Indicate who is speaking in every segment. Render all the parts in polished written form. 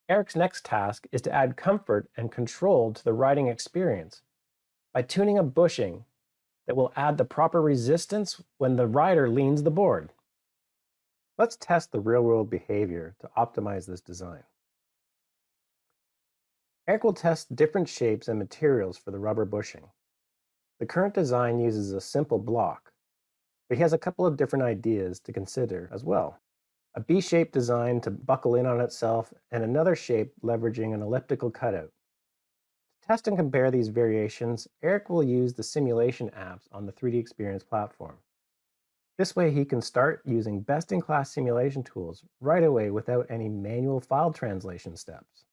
Speaker 1: Eric's next task is to add comfort and control to the riding experience by tuning a bushing that will add the proper resistance when the rider leans the board. Let's test the real-world behavior to optimize this design. Eric will test different shapes and materials for the rubber bushing. The current design uses a simple block, but he has a couple of different ideas to consider as well. A B-shaped design to buckle in on itself, and another shape leveraging an elliptical cutout. To test and compare these variations, Eric will use the simulation apps on the 3DEXPERIENCE platform. This way he can start using best-in-class simulation tools right away without any manual file translation steps.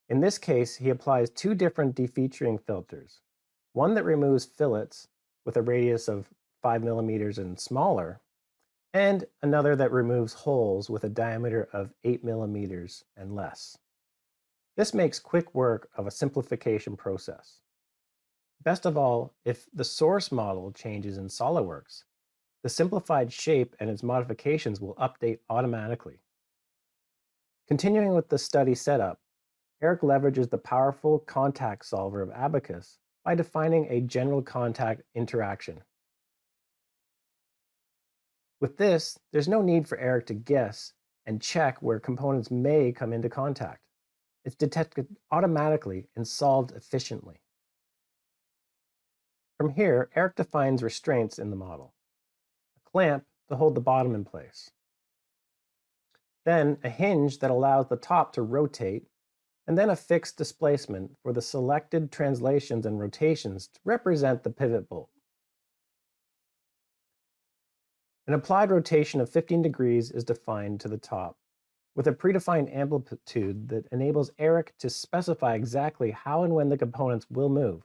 Speaker 1: In this case, he applies two different defeaturing filters, one that removes fillets with a radius of 5 millimeters and smaller, and another that removes holes with a diameter of 8 millimeters and less. This makes quick work of a simplification process. Best of all, if the source model changes in SOLIDWORKS, the simplified shape and its modifications will update automatically. Continuing with the study setup, Eric leverages the powerful contact solver of Abacus by defining a general contact interaction. With this, there's no need for Eric to guess and check where components may come into contact. It's detected automatically and solved efficiently. From here, Eric defines restraints in the model. A clamp to hold the bottom in place. Then a hinge that allows the top to rotate, and then a fixed displacement for the selected translations and rotations to represent the pivot bolt. An applied rotation of 15 degrees is defined to the top, with a predefined amplitude that enables Eric to specify exactly how and when the components will move.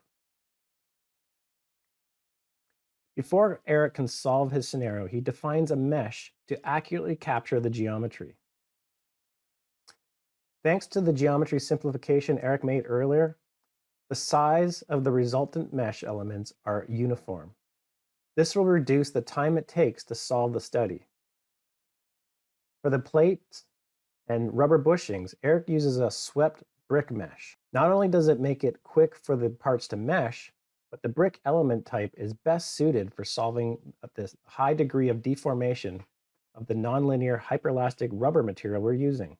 Speaker 1: Before Eric can solve his scenario, he defines a mesh to accurately capture the geometry. Thanks to the geometry simplification Eric made earlier, the size of the resultant mesh elements are uniform. This will reduce the time it takes to solve the study. For the plates and rubber bushings, Eric uses a swept brick mesh. Not only does it make it quick for the parts to mesh, but the brick element type is best suited for solving this high degree of deformation of the nonlinear hyperelastic rubber material we're using.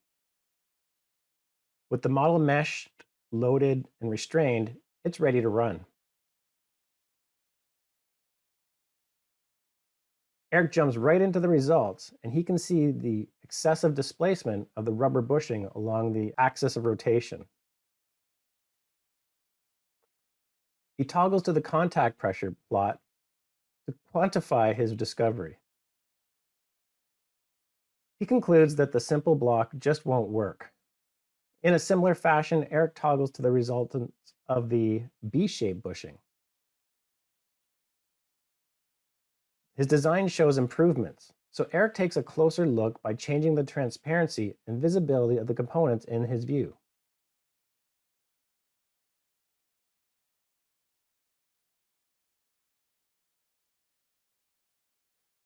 Speaker 1: With the model meshed, loaded, and restrained, it's ready to run. Eric jumps right into the results, and he can see the excessive displacement of the rubber bushing along the axis of rotation. He toggles to the contact pressure plot to quantify his discovery. He concludes that the simple block just won't work. In a similar fashion, Eric toggles to the resultants of the B-shaped bushing. His design shows improvements, so Eric takes a closer look by changing the transparency and visibility of the components in his view.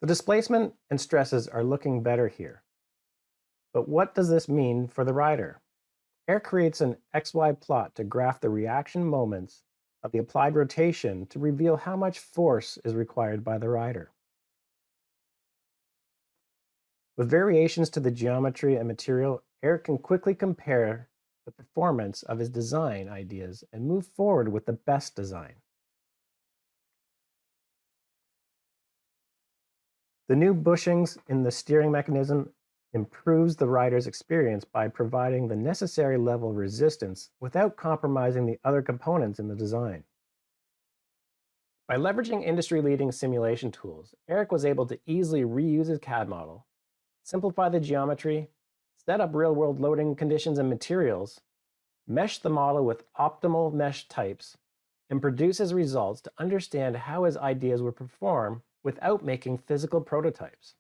Speaker 1: The displacement and stresses are looking better here. But what does this mean for the rider? Eric creates an XY plot to graph the reaction moments of the applied rotation to reveal how much force is required by the rider. With variations to the geometry and material, Eric can quickly compare the performance of his design ideas and move forward with the best design. The new bushings in the steering mechanism improves the rider's experience by providing the necessary level of resistance without compromising the other components in the design. By leveraging industry-leading simulation tools, Eric was able to easily reuse his CAD model, simplify the geometry, set up real-world loading conditions and materials, mesh the model with optimal mesh types, and produce his results to understand how his ideas would perform without making physical prototypes.